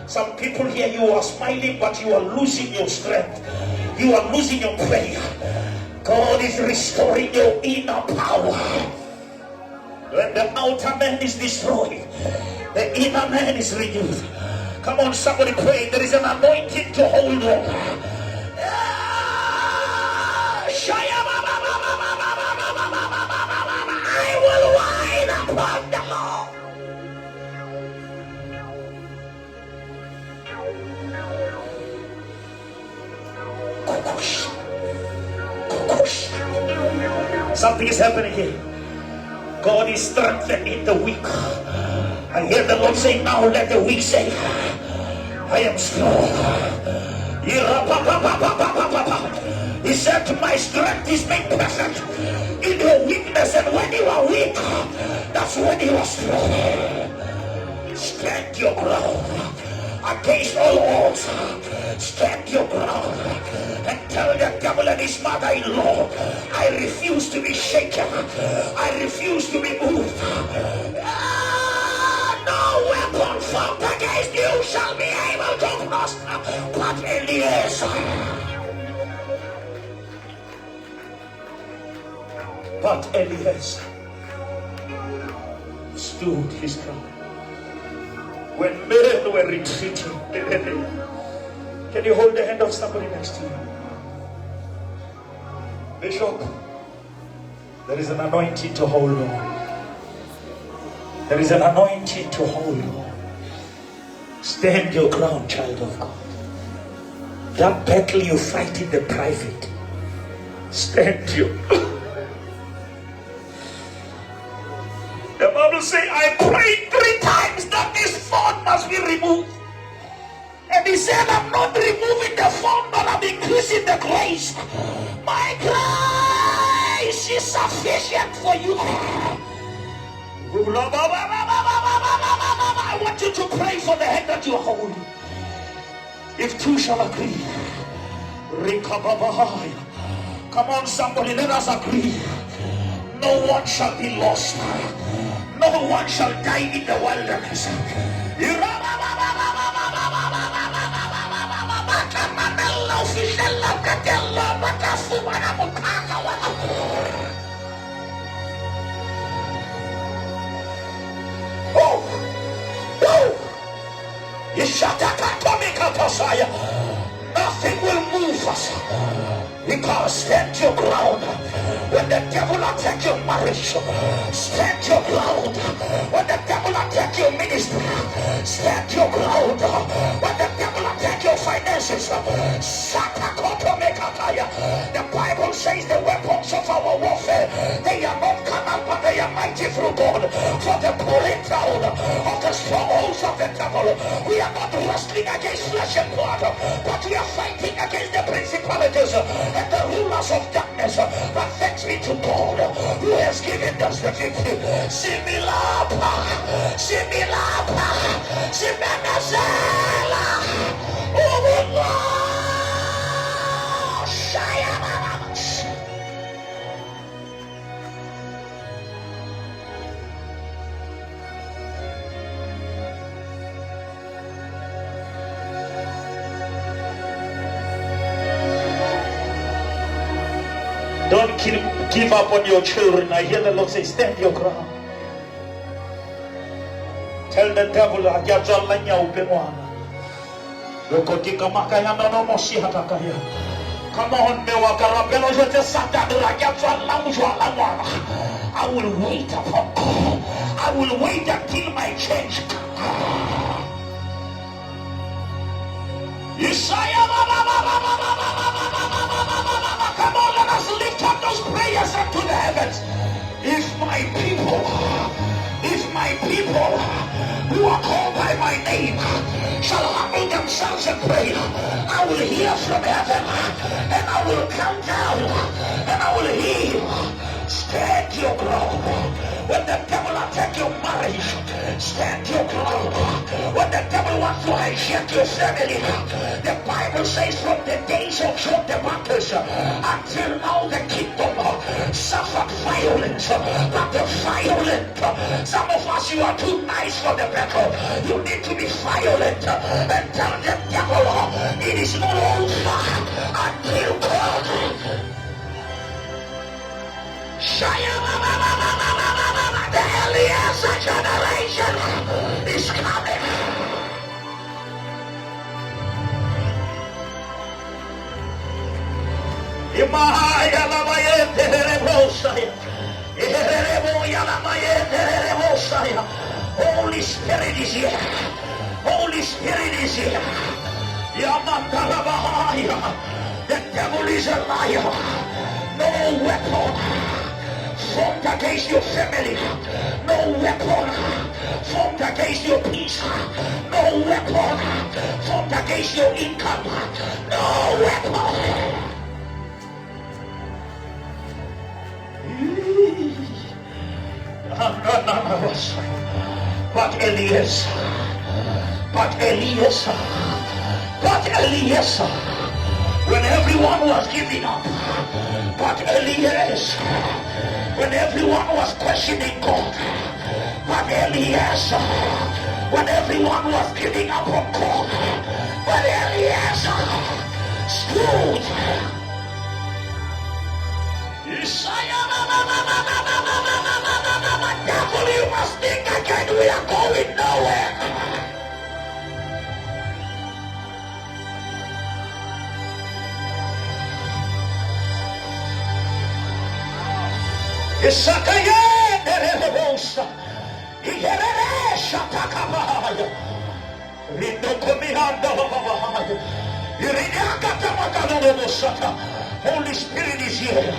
Some people here, you are smiling, but you are losing your strength. You are losing your prayer. God is restoring your inner power. When the outer man is destroyed, the inner man is renewed. Come on, somebody pray. There is an anointing to hold on. I will wait upon the Lord. Something is happening here. God is strengthening the weak. I hear the Lord say, now let the weak say, I am strong. He said, my strength is made perfect in your weakness, and when you are weak, that's when you are strong. Stand your ground against all odds. Stand your ground and tell the devil and his mother-in-law, I refuse to be shaken. I refuse to be moved. No weapon formed against you shall be able to prosper. But Eliezer stood his ground. When men were retreating, can you hold the hand of somebody next to you? Bishop, there is an anointing to hold on. There is an anointing to hold on. Stand your ground, child of God. That battle you fight in the private, stand your ground. The Bible says, I prayed 3 times that this thorn must be removed. And he said, I'm not removing the thorn, but I'm increasing the grace. My grace is sufficient for you. I want you to pray for the hand that you are holding. If two shall agree. Come on, somebody, let us agree. No one shall be lost. No one shall die in the wilderness. Nothing will move us. Because stand your ground. When the devil attack your marriage, stand your ground. When the devil attack your ministry, stand your ground. When the devil attack your finances. The Bible says the weapons of our warfare, they are not carnal, but they are mighty through God for the pulling down of the strongholds of the devil. We are not wrestling against flesh and blood, but we are fighting against the principalities and the rulers of darkness. But thanks be to God who has given us the victory. Similapa, Simenazela, don't give up on your children. I hear the Lord say, stand your ground. Tell the devil, come on, I will wait upon God. I will wait until my change comes. Come on, let us lift up those prayers up to the heavens. If my people who are called by my name shall humble themselves and pray, I will hear from heaven and I will come down and I will heal. Stand your ground. When the devil attack your marriage, stand your ground. When the devil wants to hijack your family, the Bible says from the days of John the Baptist until now the kingdom suffered violence, but the violent, some of us, you are too nice for the battle. You need to be violent and tell the devil it is not over until God. The Eliezer generation is coming. Holy Spirit is here. Holy Spirit is here. The devil is a liar. No weapon formed against your family, no weapon formed against your peace, no weapon formed against your income, no weapon. But Eliezer, when everyone was giving up, but Eliezer, when everyone was questioning God, but Eliezer, when everyone was giving up on God, but Eliezer stood. Devil, you must think again, we are going nowhere. Holy Spirit is here.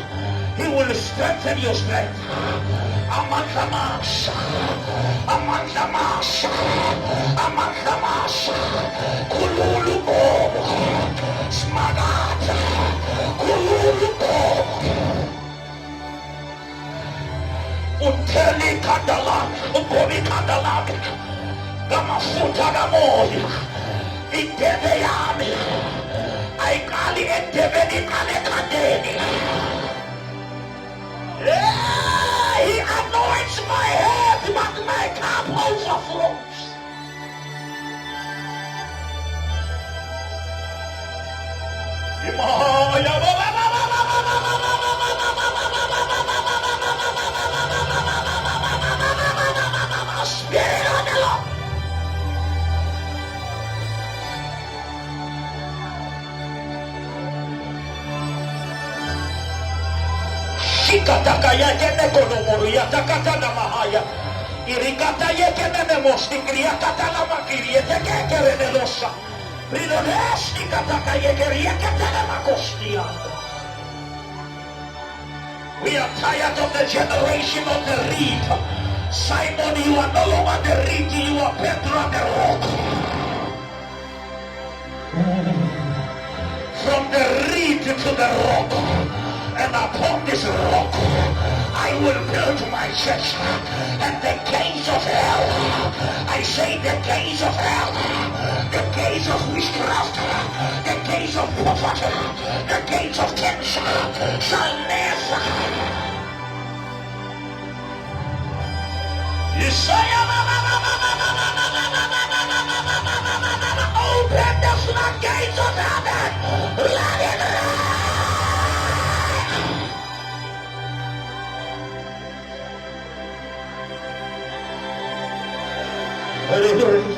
He will strengthen your strength. Amanthamasha, Kululubo, Smagata, Kululubo, Uteli Kandalan, Ubomi Kandalan, Gamafuta Gamori, Iteveyami, Aikali Enteveni Kalekadeni. He anoints my head, but my cup overflows. Spirit of the Lord. Shikataka yake konomoro yatakata na mahaya. Irikata yake nene mosti kriakata na makiri yake kerene losa. We are tired of the generation of the reed. Simon, you are no longer the reed, you are Petra the rock. From the reed to the rock, and upon this rock I will build my church, and the gates of hell, I say the gates of hell, the gates of witchcraft, the gates of poverty, the gates of cancer shall never. Open the floodgates of heaven, let it rain.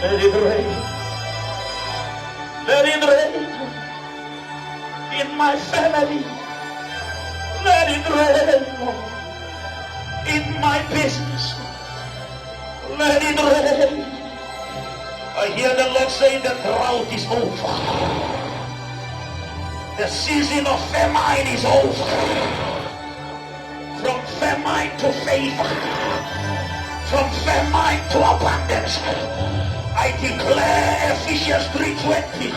Let it rain. Let it rain. Let it rain. In my family. Let it rain. In my business. Let it rain. I hear the Lord saying the drought is over. The season of famine is over. From famine to favor. From famine to abundance. I declare Ephesians 3:20.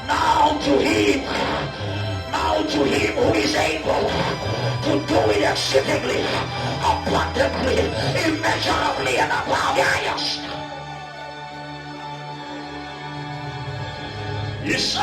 Now to him who is able to do it exceedingly, abundantly, immeasurably, and above the highest. Yes,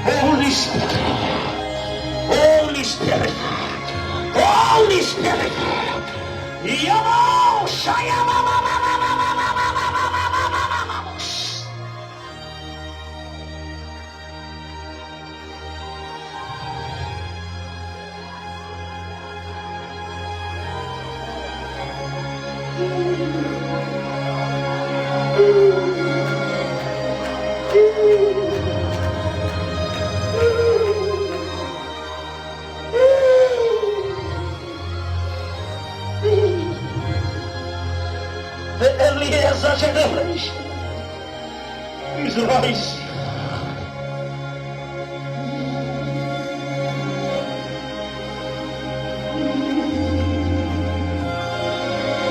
Holy Spirit, Holy Spirit, Holy Spirit, Yamo, Shayama. The Eliezer generation is rising.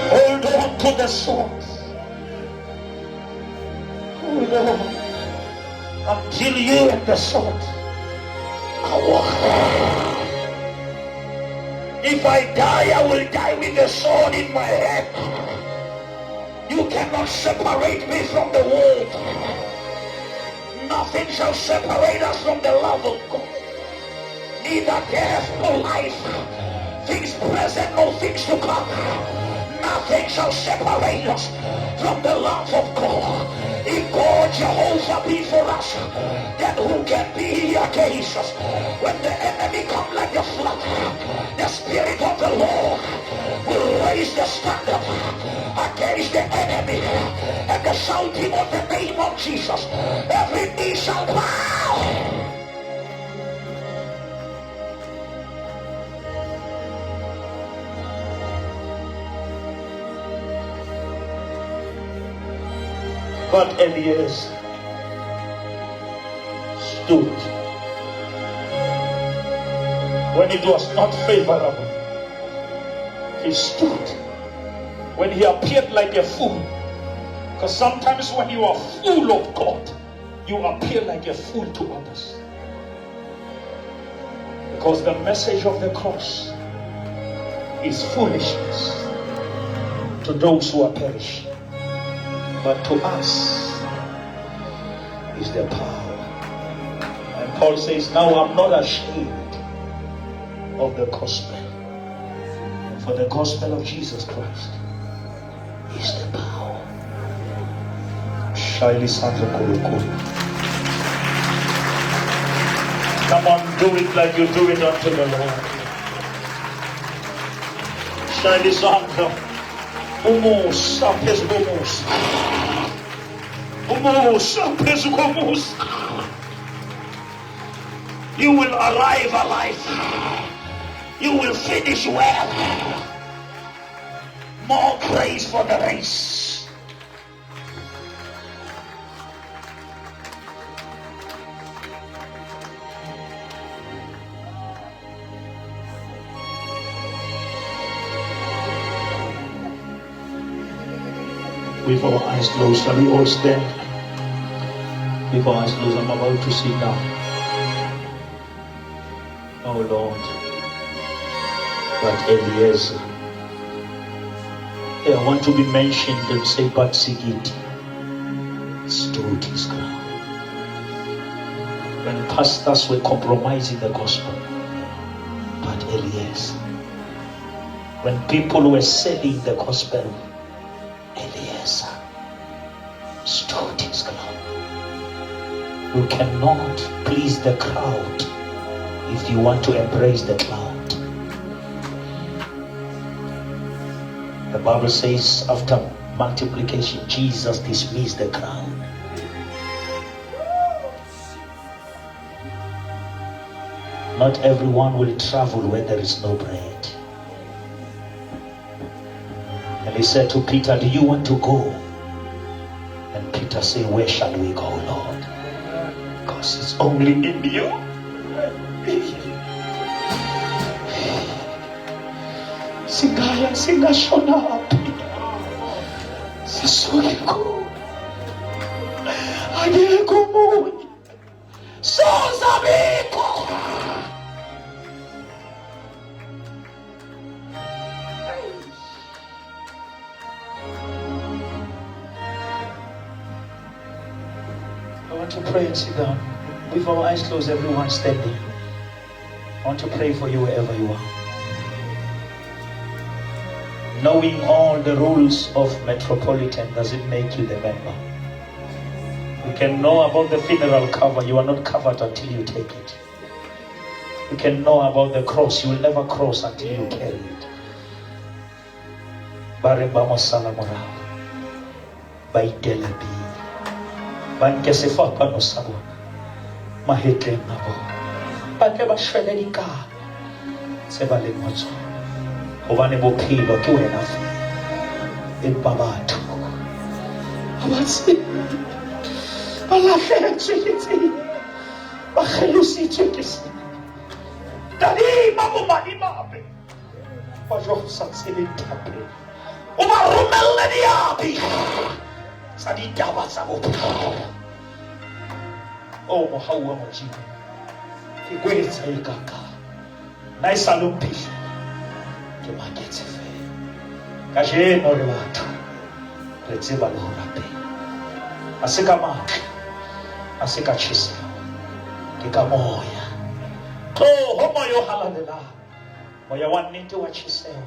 Hold on to the source. Hold on until you and the sword are one. If I die, I will die with the sword in my head. You cannot separate me from the world. Nothing shall separate us from the love of God. Neither death nor life, things present nor things to come. Nothing shall separate us from the love of God. If God Jehovah be for us, then who can be against us? When the enemy come like a flood, the Spirit of the Lord will raise the standard against the enemy, and the shouting of the name of Jesus, every knee shall bow. But Elias stood when it was not favorable. He stood when he appeared like a fool. Because sometimes when you are full of God, you appear like a fool to others. Because the message of the cross is foolishness to those who are perishing. But to us is the power and Paul says, now I'm not ashamed of the gospel. For the gospel of Jesus Christ is the power. Shaili Sandra Kolokolo. Come on, do it like you do it unto the Lord. Shaili Sandra. Humus, apes humus. Humus, apes humus. You will arrive alive. You will finish well. More grace for the race. With our eyes closed, shall we all stand? With our eyes closed, I'm about to sit down. Oh Lord. But Eliezer, I want to be mentioned and say, but Sigit stood his ground. When pastors were compromising the gospel, but Eliezer. When people were selling the gospel, Eliezer stood his ground. You cannot please the crowd if you want to embrace the cloud. The Bible says after multiplication, Jesus dismissed the crowd. Not everyone will travel where there is no bread. And he said to Peter, do you want to go? And Peter said, where shall we go, Lord? Because it's only in you. Singaya singashona hapi sisuko ageko muni sozabiko. I want to pray and sit down. With our eyes closed, everyone standing. I want to pray for you wherever you are. Knowing all the rules of Metropolitan doesn't make you the member. You can know about the funeral cover, you are not covered until you take it. You can know about the cross, you will never cross until you carry it. Bareba Salamora by Delabi Bankesefa Panosabo Mahetle Nabo Bakeba Shredelika Sebale Mozo. Obane bophelo ke wena empa batho abatse ba lahlehetswe ke tsela ba kgelositswe ke sena tadima bomadi mape ba josa tsele tape o ba romelle diabi sa ditaba tsa bophelo o mohaua mojimo ke kwetsa ikaka na isalomphile ke maketse fela ka jeno le batho re tseba le ho rapela a se ka matla a se ka tjheseho ke ka moya ho moya o halalela moya wa nnete wa tjheseho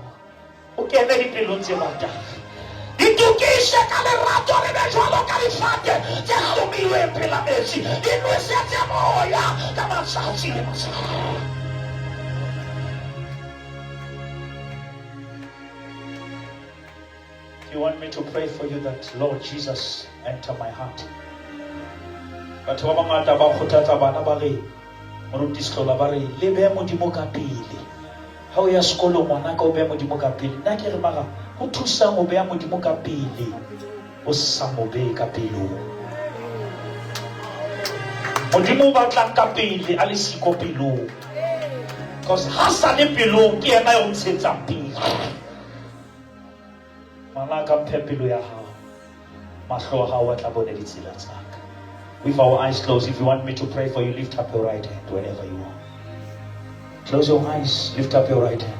o kene dipelong tse batang itukishe ka lerato le be jwalo ka difate tse hlobilweng pela metsi di nwesetse moya ka matsatsi le matsatsi. You want me to pray for you that Lord Jesus enter my heart. Batho ba bangata ba kgothatsa bana ba re morutisi ba re le be modimo ka pele. Ha o ya sekolo ngwana ka o be modimo ka pele. Nna ke re mara ho thusa mo be modimo ka pele. O sa mo be ka pele. Modimo ba tla ka pele a le siko pele. Because ha sa le pele ke ena yo ntshetsa pele. With our eyes closed, if you want me to pray for you, lift up your right hand wherever you are. Close your eyes, lift up your right hand.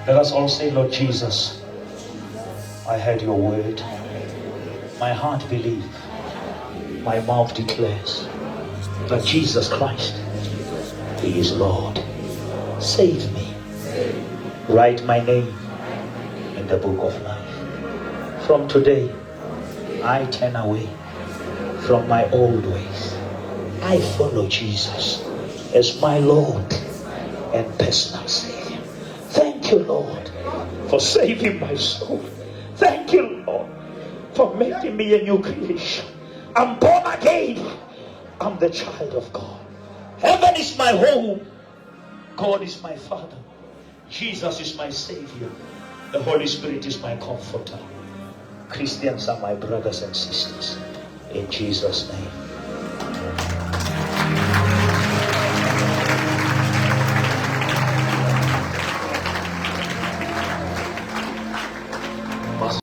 Let us all say, Lord Jesus, I heard your word. My heart believes, my mouth declares But Jesus Christ, He is Lord. Save me. Write my name in the book of life. From today, I turn away from my old ways. I follow Jesus as my Lord and personal Savior. Thank you, Lord, for saving my soul. Thank you, Lord, for making me a new creation. I'm born again. I'm the child of God. Heaven is my home. God is my Father. Jesus is my Savior. The Holy Spirit is my comforter. Christians are my brothers and sisters. In Jesus' name.